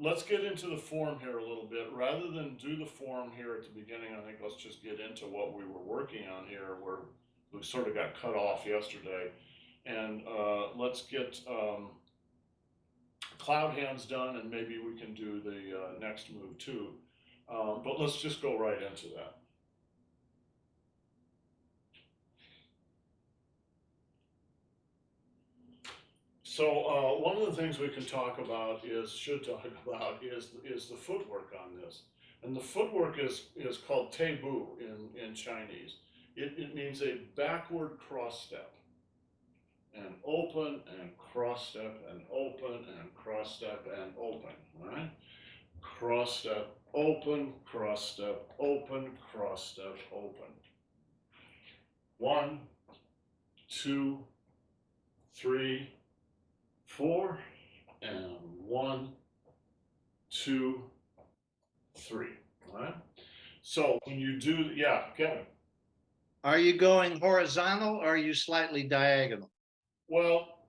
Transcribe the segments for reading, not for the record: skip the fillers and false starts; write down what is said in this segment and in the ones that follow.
Let's get into the form here a little bit. Rather than do the form here at the beginning, I think let's just get into what we were working on here, where we sort of got cut off yesterday. And let's get cloud hands done, and maybe we can do the next move too. But let's just go right into that. So one of the things we can talk about should talk about is the footwork on this. And the footwork is called TAIJI in Chinese. It means a backward cross step. And open and cross step and open and cross step and open, right? Cross step, open, cross step, open, cross step, open. 1, 2, 3, 4, and 1, 2, 3. All right. So when you do, yeah, Kevin. Are you going horizontal or are you slightly diagonal? Well,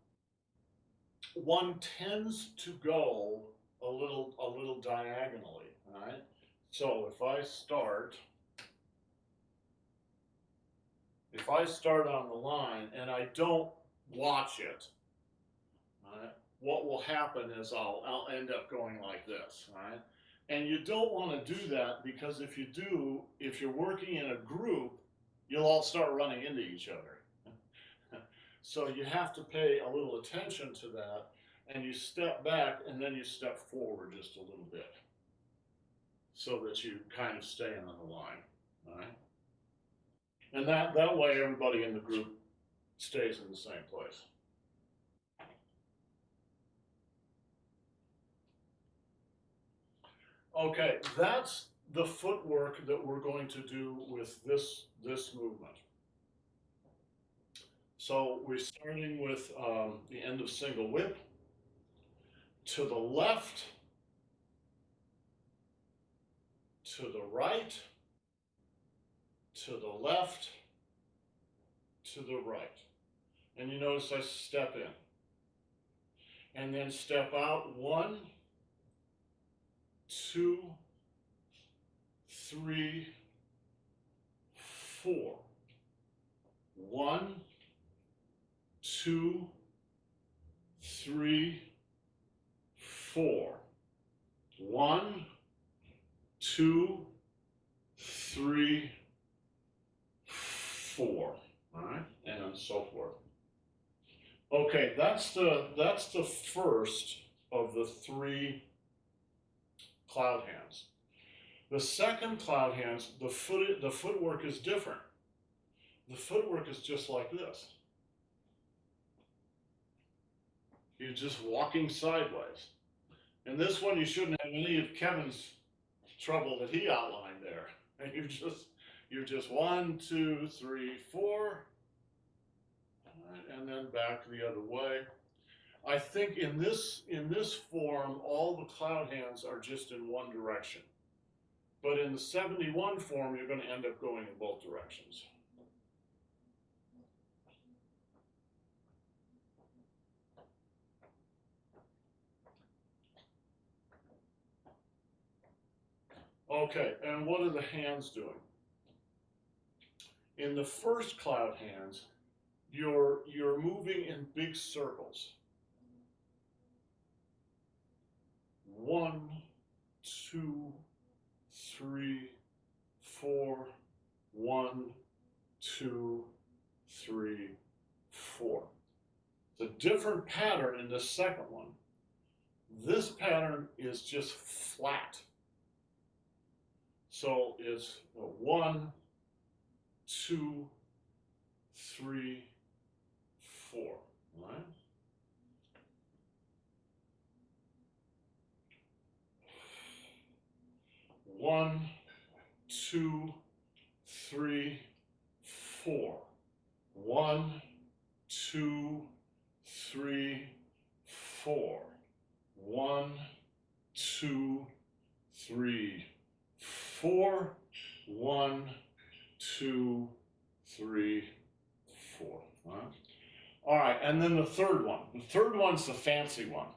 one tends to go a little diagonally. All right. So if I start on the line and I don't watch it, right, what will happen is I'll end up going like this, right? And you don't want to do that, because if you do, if you're working in a group, you'll all start running into each other. So you have to pay a little attention to that, and you step back and then you step forward just a little bit so that you kind of stay on the line, all right? And that way everybody in the group stays in the same place. Okay, that's the footwork that we're going to do with this movement. So we're starting with the end of single whip. To the left, to the right, to the left, to the right. And you notice I step in. And then step out. 1, 2, 3, 4. 1, 2, 3, 4. 1, 2, 3, 4. All right, and so forth. Okay, that's the first of the 3 cloud hands. The second cloud hands, the footwork is different. The footwork is just like this. You're just walking sideways. And this one, you shouldn't have any of Kevin's trouble that he outlined there. And you're just 1, 2, 3, 4, and then back the other way. I think in this form, all the cloud hands are just in one direction. But in the 71 form, you're going to end up going in both directions. Okay, and what are the hands doing? In the first cloud hands, you're moving in big circles. 1, 2, 3, 4. 1, 2, 3, 4. It's a different pattern in the second one. This pattern is just flat. So it's 1, 2, 3, 4. Right? One, 2, 3, 4. 1, 2, 3, 4. 1, 2, 3, 4. 1, 2, 3, 4. All right, and then the third one. The third one's the fancy one.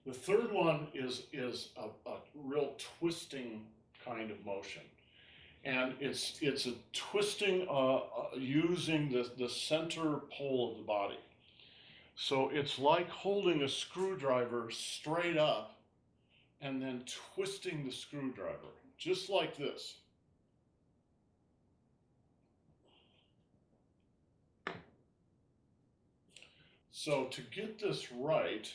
The third one is a real twisting kind of motion. And it's a twisting using the center pole of the body. So it's like holding a screwdriver straight up and then twisting the screwdriver, just like this. So to get this right,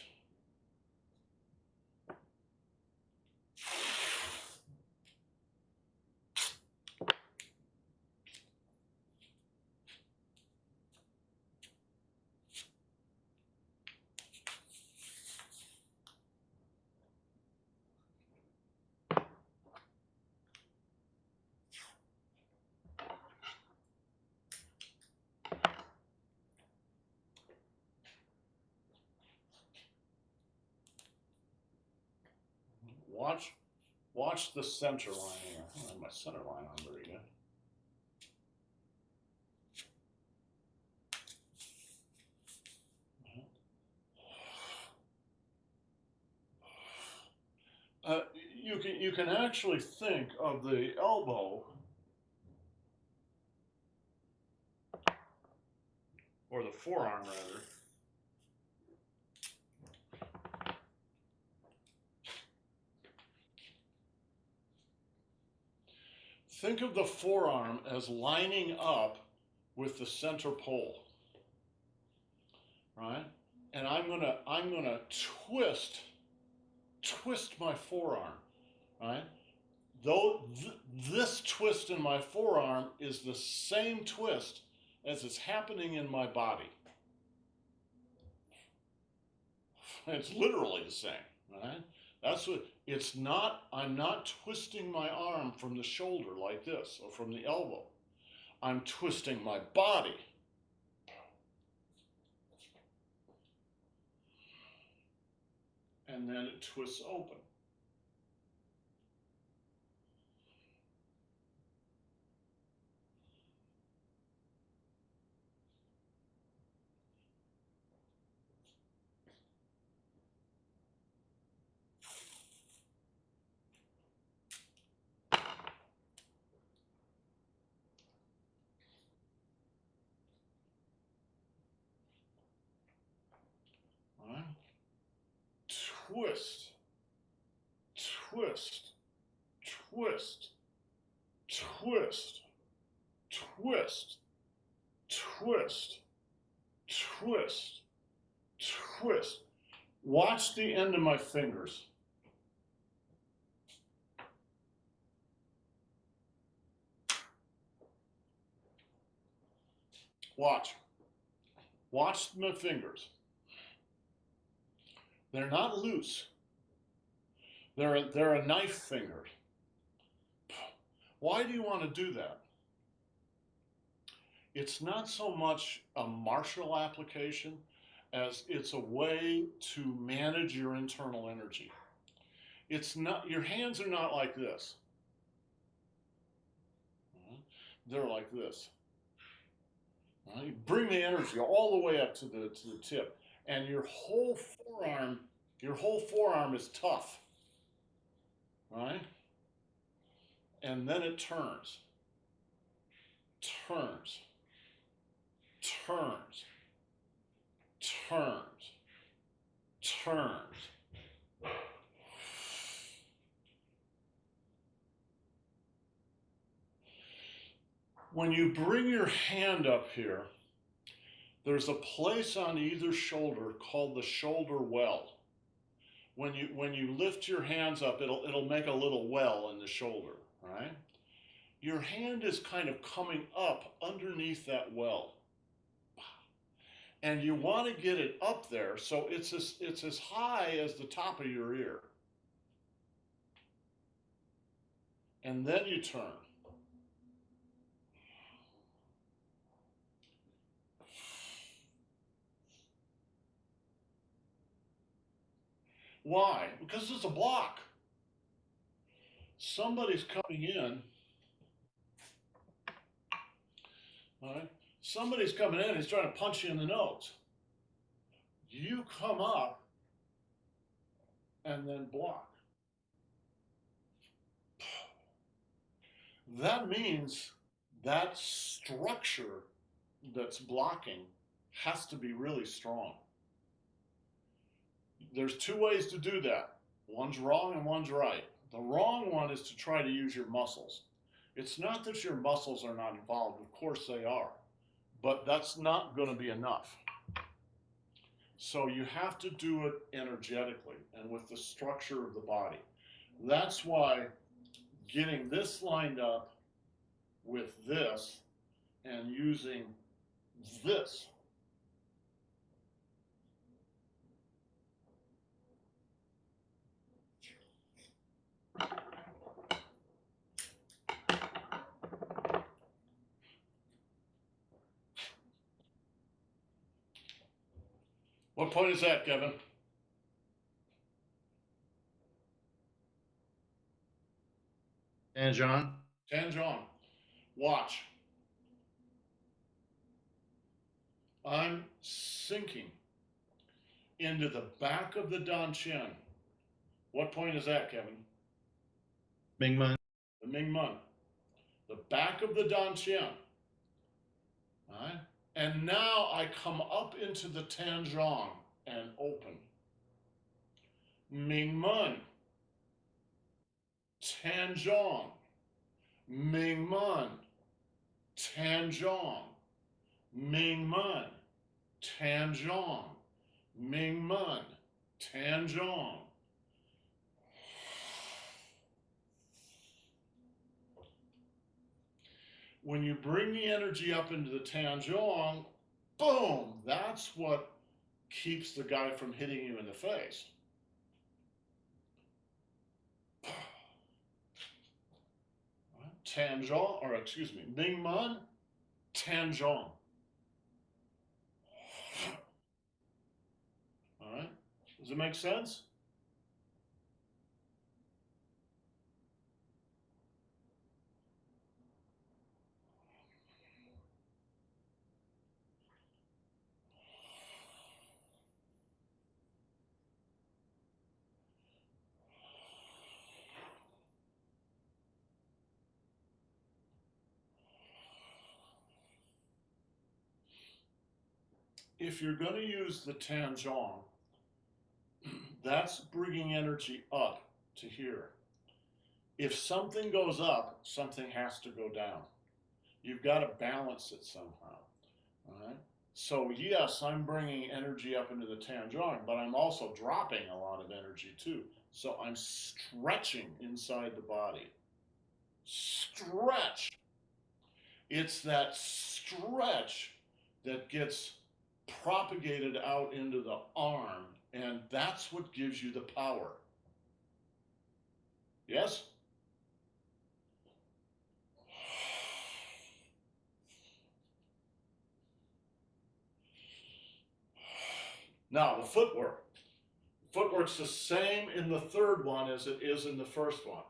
watch the center line here. I don't have my center line on very good. You can actually think of the elbow or the forearm rather. Think of the forearm as lining up with the center pole, right? And I'm gonna twist my forearm, right? Though this twist in my forearm is the same twist as is happening in my body. It's literally the same, right? That's what it's not. I'm not twisting my arm from the shoulder like this or from the elbow. I'm twisting my body. And then it twists open. All right? Twist, twist, twist, twist, twist, twist, twist, twist. Watch the end of my fingers. Watch. Watch my fingers. They're not loose. They're a knife finger. Why do you want to do that? It's not so much a martial application as it's a way to manage your internal energy. It's not, your hands are not like this. They're like this. You bring the energy all the way up to the tip, and your whole forearm is tough, right? And then it turns, turns, turns, turns, turns. When you bring your hand up here, there's a place on either shoulder called the shoulder well. When you lift your hands up, it'll make a little well in the shoulder, right? Your hand is kind of coming up underneath that well. And you want to get it up there so it's as high as the top of your ear. And then you turn. Why? Because it's a block. Somebody's coming in. All right? Somebody's coming in, he's trying to punch you in the nose. You come up, and then block. That means that structure that's blocking has to be really strong. There's two ways to do that. One's wrong and one's right. The wrong one is to try to use your muscles. It's not that your muscles are not involved, of course they are, but that's not going to be enough. So you have to do it energetically and with the structure of the body. That's why getting this lined up with this and using this. What point is that, Kevin? And John? Tanjong. Watch. I'm sinking into the back of the Dan Chen. What point is that, Kevin? Ming Man. The Ming Men. The back of the Dan Chen. All right? And now I come up into the Tanjong and open. Ming Men. Tanjong. Ming Men. Tanjong. Ming Men. Tanjong. Ming Men. Tanjong. When you bring the energy up into the Tanjong, boom, that's what keeps the guy from hitting you in the face. Tanjong, or excuse me, Ming Men, Tanjong. All right, does it make sense? If you're going to use the Tanjong, that's bringing energy up to here. If something goes up, something has to go down. You've got to balance it somehow. All right. So yes, I'm bringing energy up into the Tanjong, but I'm also dropping a lot of energy too. So I'm stretching inside the body. Stretch. It's that stretch that gets propagated out into the arm, and that's what gives you the power. Yes? Now, the footwork. Footwork's the same in the third one as it is in the first one.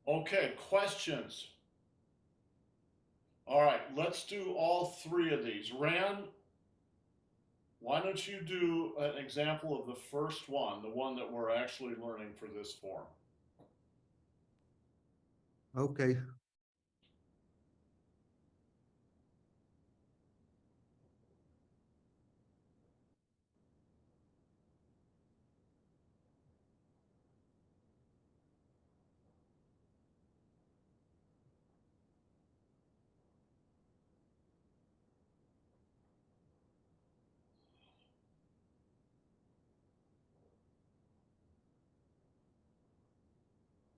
Okay, questions? All right, let's do all three of these. Rand, why don't you do an example of the first one, the one that we're actually learning for this form? Okay.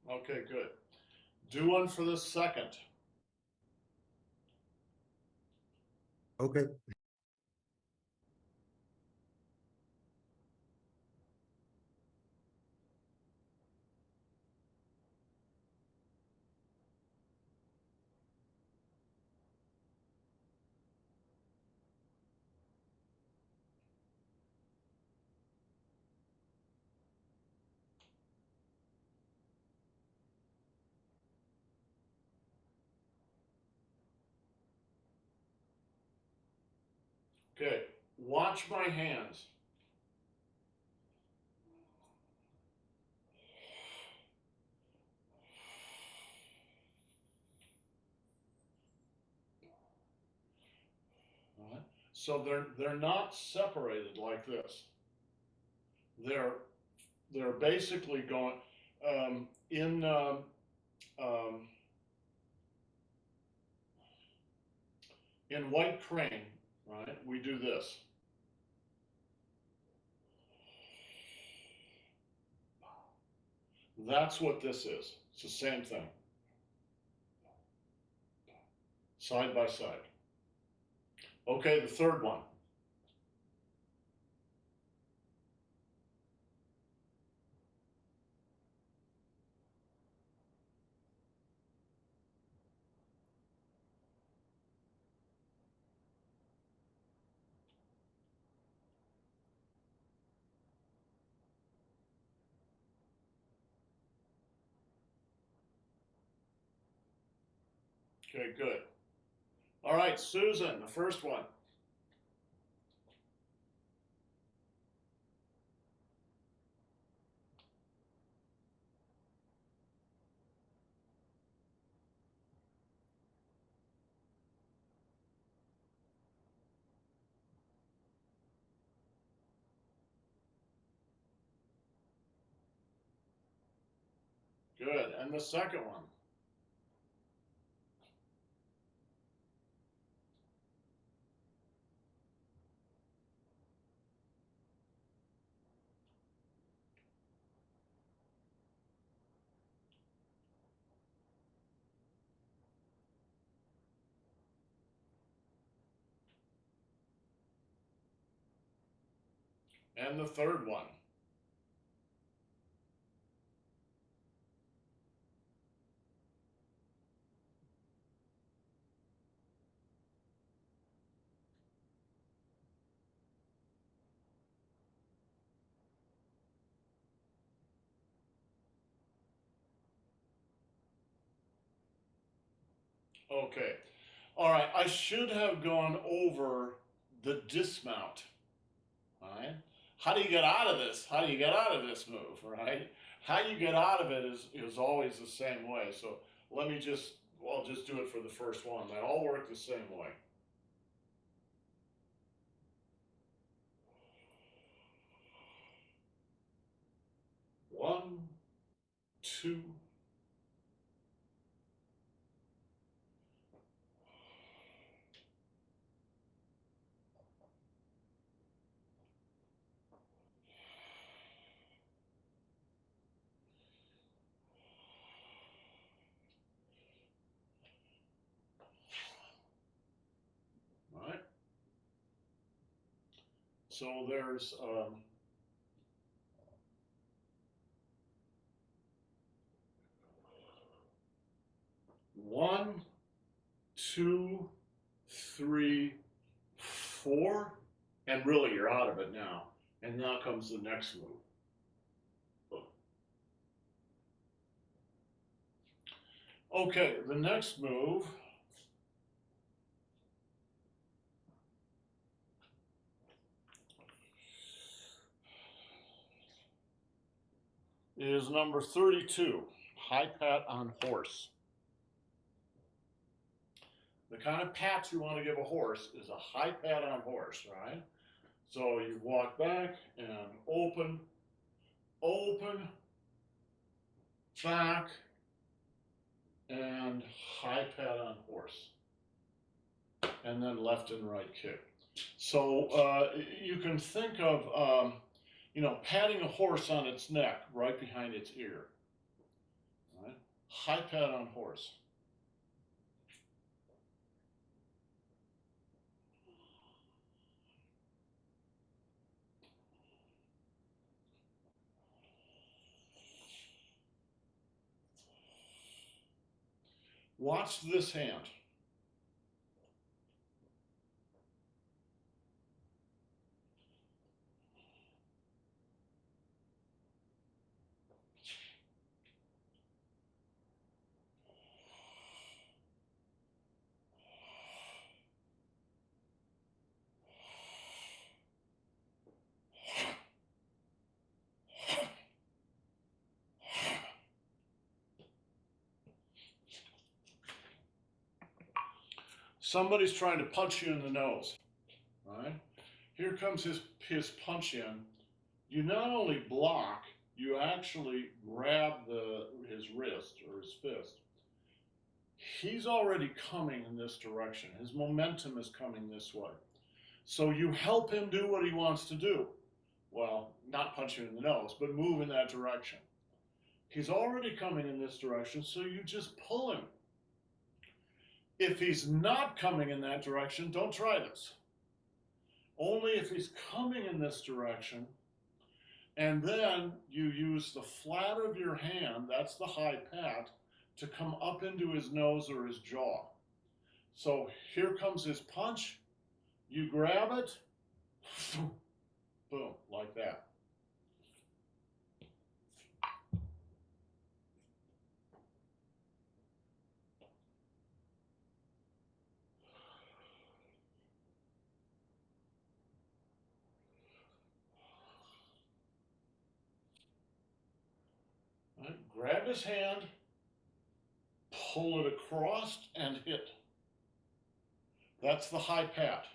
Okay, good. Do one for the second. Okay. Okay, watch my hands. All right. So they're not separated like this. They're basically going in um, in white crane, right? We do this. That's what this is. It's the same thing. Side by side. Okay, the third one. Okay, good. All right, Susan, the first one. Good. And the second one. And the third one. Okay. All right, I should have gone over the dismount. All right. How do you get out of this? How do you get out of this move? Right. How you get out of it is always the same way. So let me just, well, I'll just do it for the first one. They all work the same way. One, two, all right. So there's one, two, three, four, and really you're out of it now. And now comes the next move. Okay, the next move is number 32, high pat on horse. The kind of pat you want to give a horse is a high pat on horse, right? So you walk back and open, open, back, and high pat on horse. And then left and right kick. So you can think of, patting a horse on its neck right behind its ear. Right? High pat on horse. Watch this hand. somebody's trying to punch you in the nose, right? Here comes his punch in. You not only block, you actually grab his wrist or his fist. He's already coming in this direction. His momentum is coming this way. So you help him do what he wants to do. Well, not punch him in the nose, but move in that direction. He's already coming in this direction, so you just pull him. If he's not coming in that direction, don't try this. Only if he's coming in this direction, and then you use the flat of your hand, that's the high pat, to come up into his nose or his jaw. So here comes his punch, you grab it, boom, like that. Right? Grab his hand, pull it across, and hit. That's the high pat.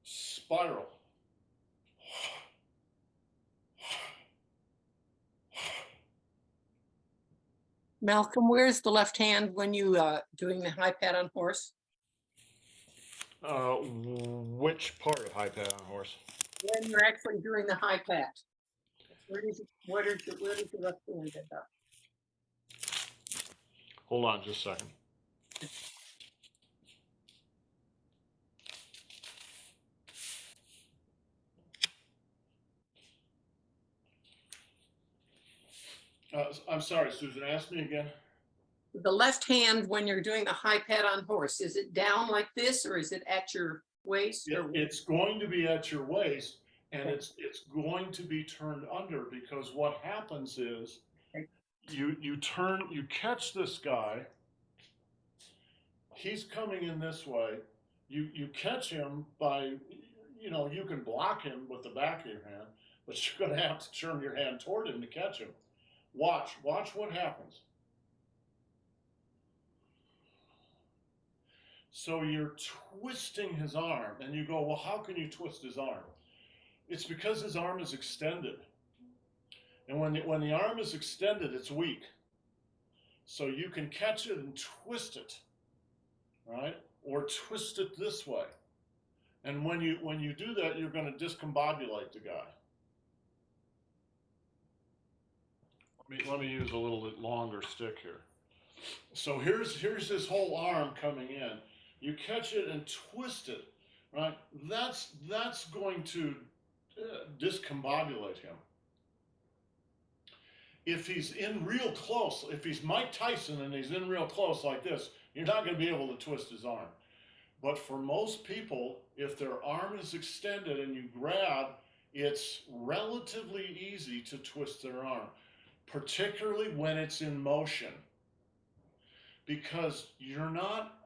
Spiral. Malcolm, where's the left hand when you doing the high pat on horse? Which part of high pat on horse? When you're actually doing the high pat, where does the left hand end up? Hold on just a second. I'm sorry, Susan, ask me again. The left hand when you're doing the high pat on horse, is it down like this or is it at your waist? It's going to be at your waist, and it's going to be turned under, because what happens is you catch this guy, he's coming in this way, you catch him by, you can block him with the back of your hand, but you're going to have to turn your hand toward him to catch him. Watch what happens. So you're twisting his arm, and you go, well, how can you twist his arm? It's because his arm is extended. And when the arm is extended, it's weak. So you can catch it and twist it, right? Or twist it this way. And when you do that, you're going to discombobulate the guy. Let me use a little bit longer stick here. So here's his whole arm coming in. You catch it and twist it, right? That's going to discombobulate him. If he's in real close, if he's Mike Tyson and he's in real close like this, you're not going to be able to twist his arm. But for most people, if their arm is extended and you grab, it's relatively easy to twist their arm, particularly when it's in motion, because you're not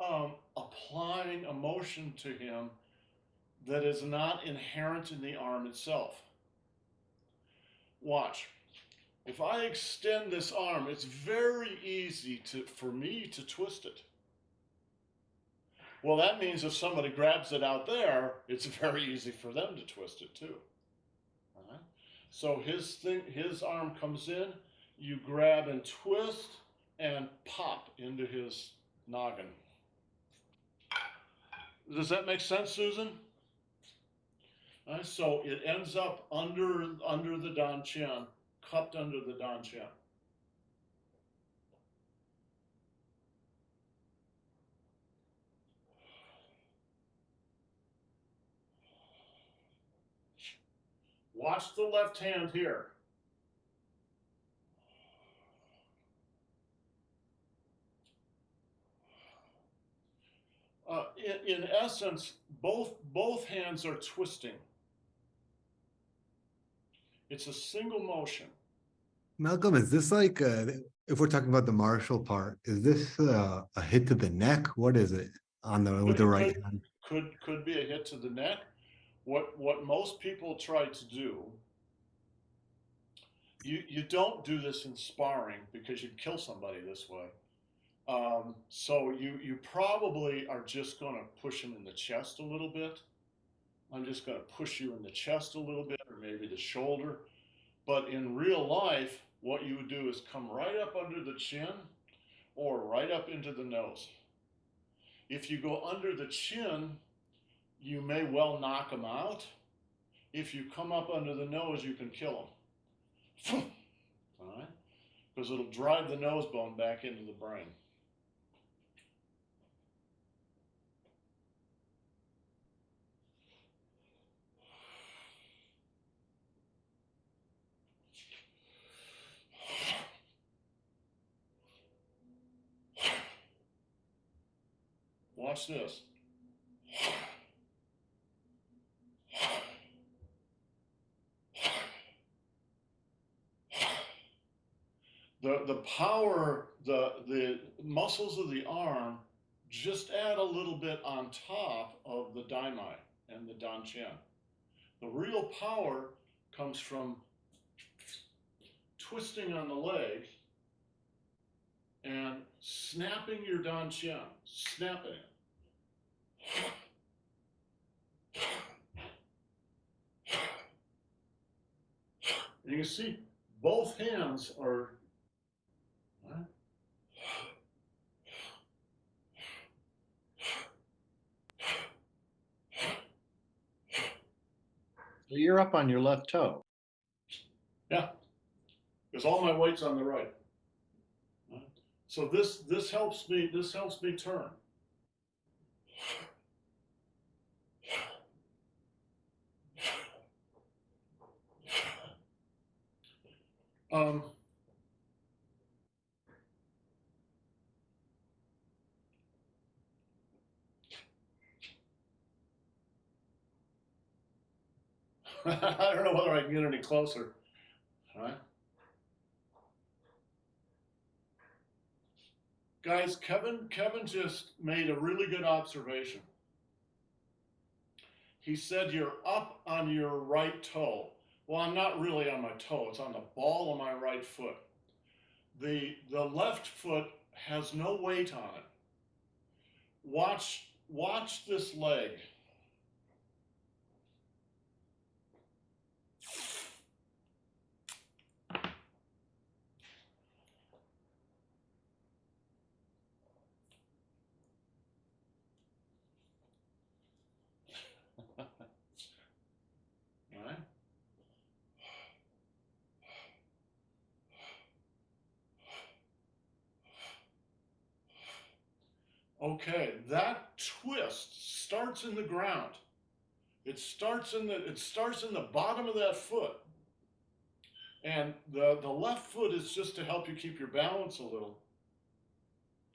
applying a motion to him that is not inherent in the arm itself. Watch. If I extend this arm, it's very easy for me to twist it. Well, that means if somebody grabs it out there, it's very easy for them to twist it too. All right? So his arm comes in, you grab and twist and pop into his noggin. Does that make sense, Susan? All right, so it ends up under the Dan Chin, cupped under the Dan Chin. Watch the left hand here. In essence, both hands are twisting. It's a single motion. Malcolm, is this like, if we're talking about the martial part, is this a hit to the neck? What is it on the with the right hand? Could be a hit to the neck. What most people try to do, you don't do this in sparring because you'd kill somebody this way. So you probably are just going to push him in the chest a little bit. I'm just going to push you in the chest a little bit, or maybe the shoulder. But in real life, what you would do is come right up under the chin or right up into the nose. If you go under the chin, you may well knock him out. If you come up under the nose, you can kill him. All right? Because it'll drive the nose bone back into the brain. Watch this. The power, the muscles of the arm just add a little bit on top of the daimai and the danchen. The real power comes from twisting on the leg and snapping your danchen, snapping it. And you can see both hands are. So you're up on your left toe. Yeah, because all my weight's on the right. So this helps me turn. I don't know whether I can get any closer. All right. Guys, Kevin just made a really good observation. He said you're up on your right toe. Well, I'm not really on my toe. It's on the ball of my right foot. The left foot has no weight on it. Watch this leg. All right. Okay, that twist starts in the ground. It starts in the bottom of that foot. And the left foot is just to help you keep your balance a little.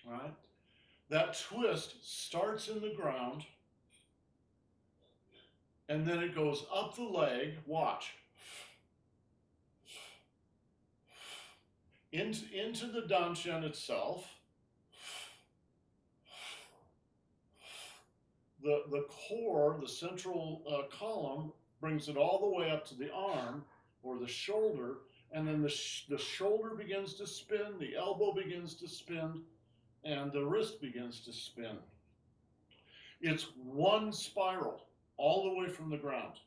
All right? That twist starts in the ground, and then it goes up the leg, watch, into the danchen itself. The core, the central column, brings it all the way up to the arm or the shoulder, and then the shoulder begins to spin, the elbow begins to spin, and the wrist begins to spin. It's one spiral all the way from the ground.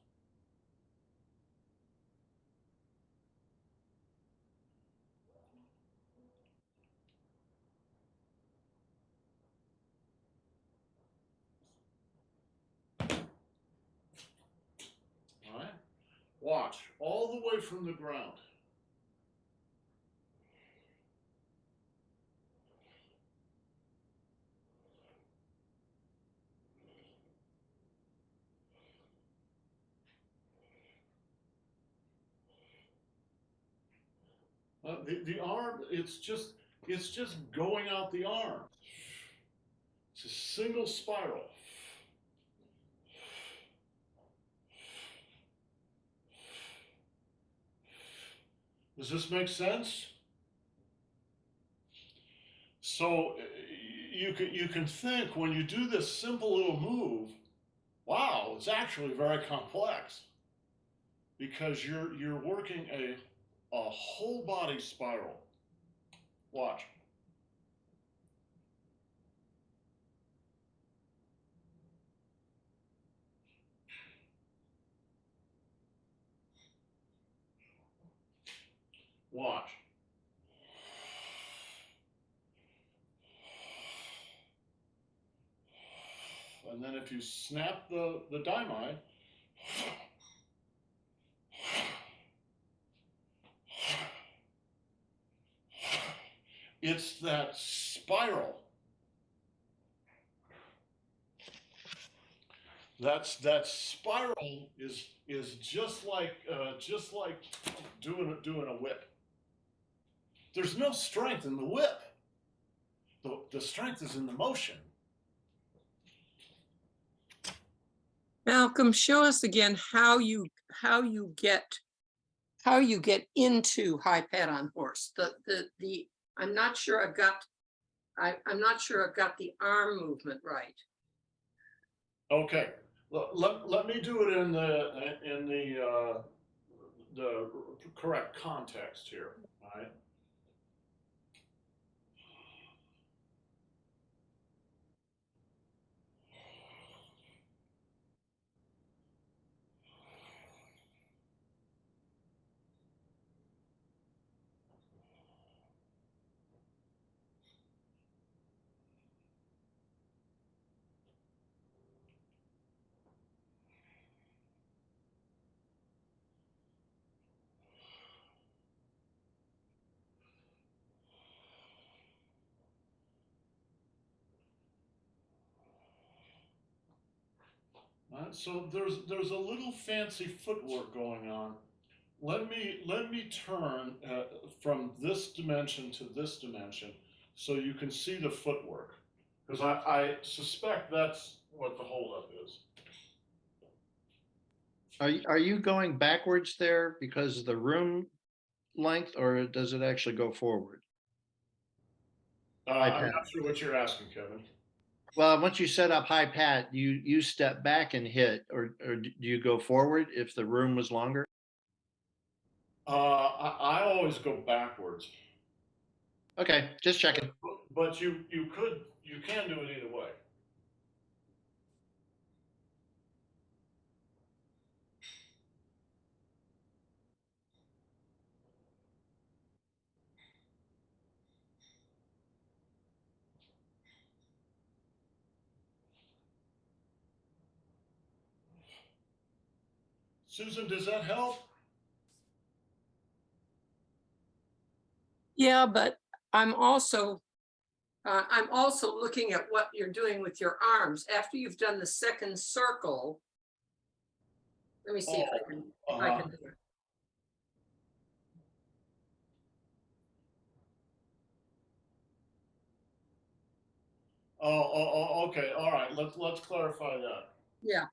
All right? Watch, all the way from the ground. The arm, it's just going out the arm. It's a single spiral. Does this make sense? So you can think when you do this simple little move, wow, it's actually very complex because you're working a whole body spiral. Watch. Watch. And then if you snap the diamide, it's that spiral. That spiral is just like doing a whip. There's no strength in the whip. The strength is in the motion. Malcolm, show us again how you get into high pad on horse. I'm not sure I've got I'm not sure I've got the arm movement right. Okay, let me do it in the correct context here. All right. So there's a little fancy footwork going on. Let me turn from this dimension to this dimension so you can see the footwork, because I suspect that's what the holdup is. Are you going backwards there because of the room length, or does it actually go forward? I'm not sure what you're asking, Kevin. Well, once you set up high pat, you step back and hit, or do you go forward if the room was longer? I always go backwards, Okay, just checking. but you can do it either way. Susan, does that help? Yeah, but I'm also looking at what you're doing with your arms after you've done the second circle. Let me see if I can do it. Okay, all right. Let's clarify that. Yeah.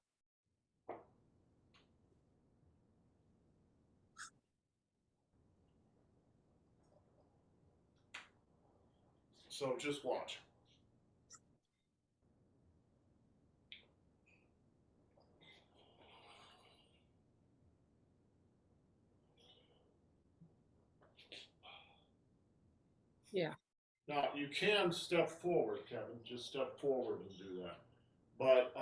So just watch. Yeah. Now you can step forward, Kevin. Just step forward and do that. But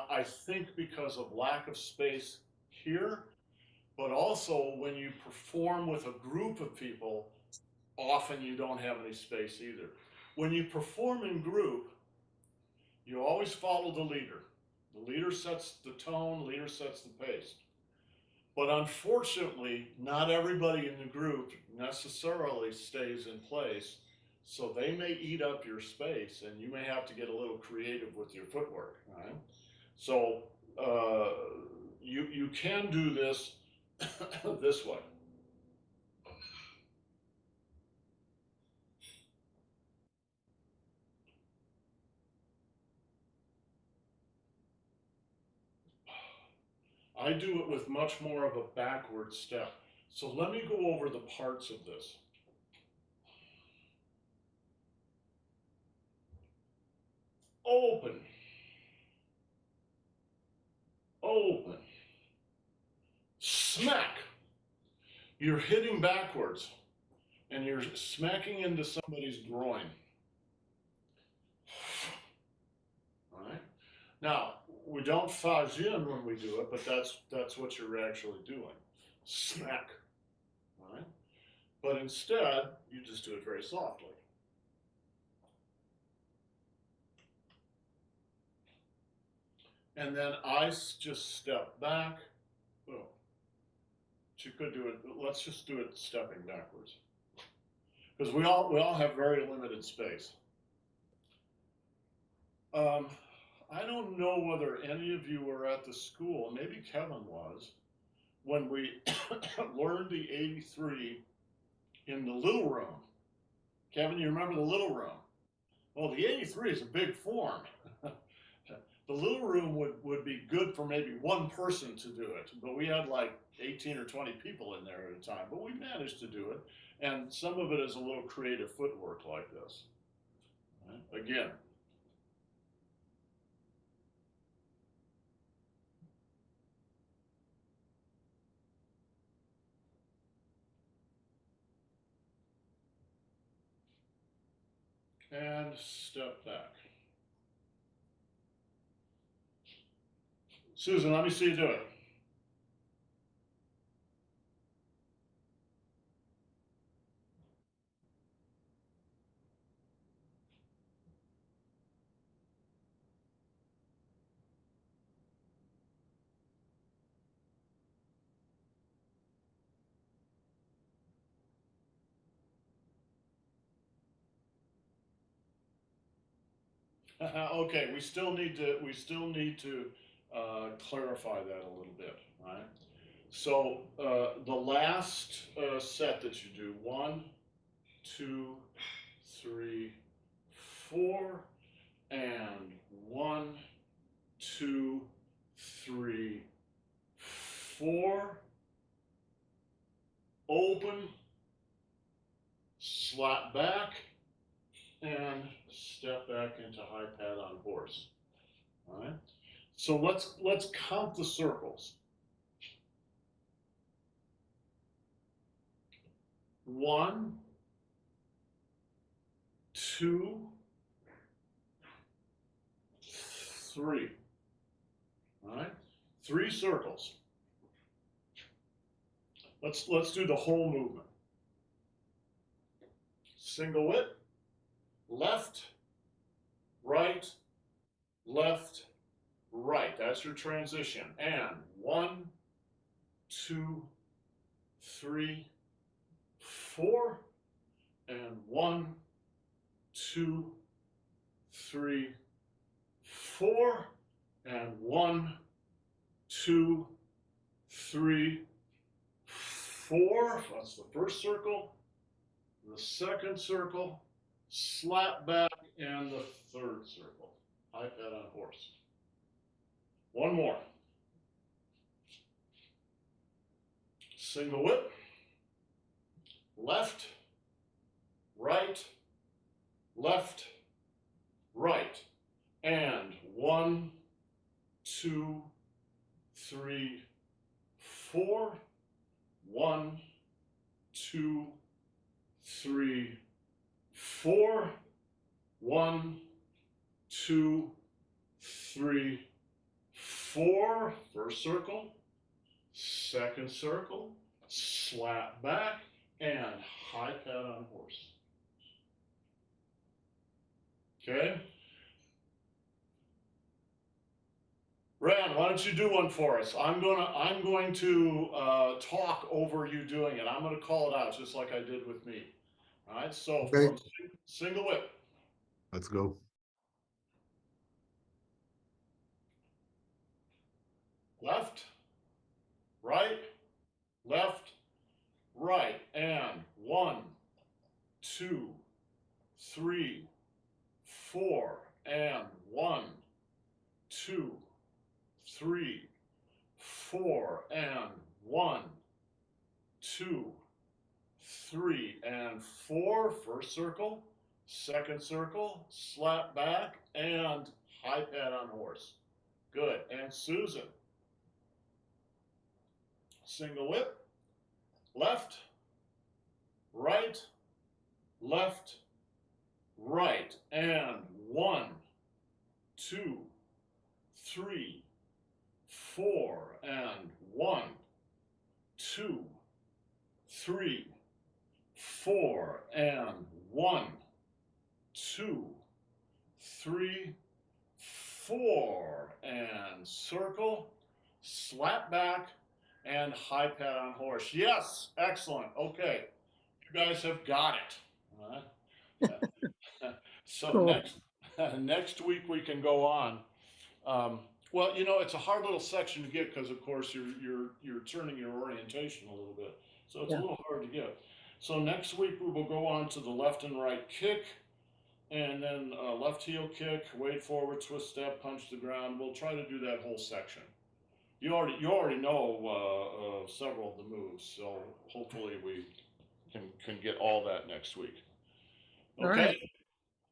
I think because of lack of space here, but also when you perform with a group of people, often you don't have any space either. When you perform in group, you always follow the leader. The leader sets the tone, the leader sets the pace. But unfortunately, not everybody in the group necessarily stays in place. So they may eat up your space and you may have to get a little creative with your footwork, right? So you can do this this way. I do it with much more of a backward step. So let me go over the parts of this. Open. Open. Smack. You're hitting backwards and you're smacking into somebody's groin. All right. Now, we don't TAIJI when we do it, but that's what you're actually doing. Smack. All right. But instead, you just do it very softly. And then I just step back. Oh. But you could do it, let's just do it stepping backwards. Because we all have very limited space. I don't know whether any of you were at the school, maybe Kevin was, when we learned the 83 in the little room. Kevin, you remember the little room? Well, the 83 is a big form. The little room would be good for maybe one person to do it, but we had like 18 or 20 people in there at a time, but we managed to do it. And some of it is a little creative footwork like this. Right? Again. And step back. Susan, let me see you do it. Okay, we still need to clarify that a little bit, right? So the last set that you do, 1, 2, 3, 4, and 1, 2, 3, 4. Open, slap back, and step back into high pad on horse. All right. So let's count the circles. 1, 2, 3. All right. 3 circles. Let's do the whole movement. Single whip, left, right, left, right. That's your transition. And 1, 2, 3, 4, and 1, 2, 3, 4, and 1, 2, 3, 4. That's the first circle. The second circle, slap back, and the third circle. High pad on horse. One more. Single whip, left, right, left, right, and 1, 2, 3, 4, 1, 2, 3, 4, 1, 2, 3, 4. First circle, second circle, slap back, and high pad on horse. Okay? Rand, why don't you do one for us? I'm going to talk over you doing it. I'm going to call it out just like I did with me. All right. So Okay. from single whip. Let's go. Left, right, left, right, and 1, 2, 3, 4, and 1, 2, 3, 4, and 1, 2, 3, and 4. First circle, second circle, slap back, and high pat on horse. Good. And Susan. Single whip, left, right, left, right, and 1, 2, 3, 4, and 1, 2, 3, 4, and 1, 2, 3, 4, and circle, slap back, and high pat on horse. Yes, excellent. Okay, you guys have got it. All right. So Cool. next week we can go on. Well, you know, it's a hard little section to get because, of course, you're turning your orientation a little bit, so it's a Yeah. little hard to get. So next week we will go on to the left and right kick, and then left heel kick, wade forward, twist step, punch the ground. We'll try to do that whole section. You already know several of the moves, so hopefully we can get all that next week. All Okay. right.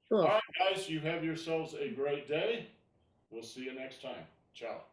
Cool. All right, guys, you have yourselves a great day. We'll see you next time. Ciao.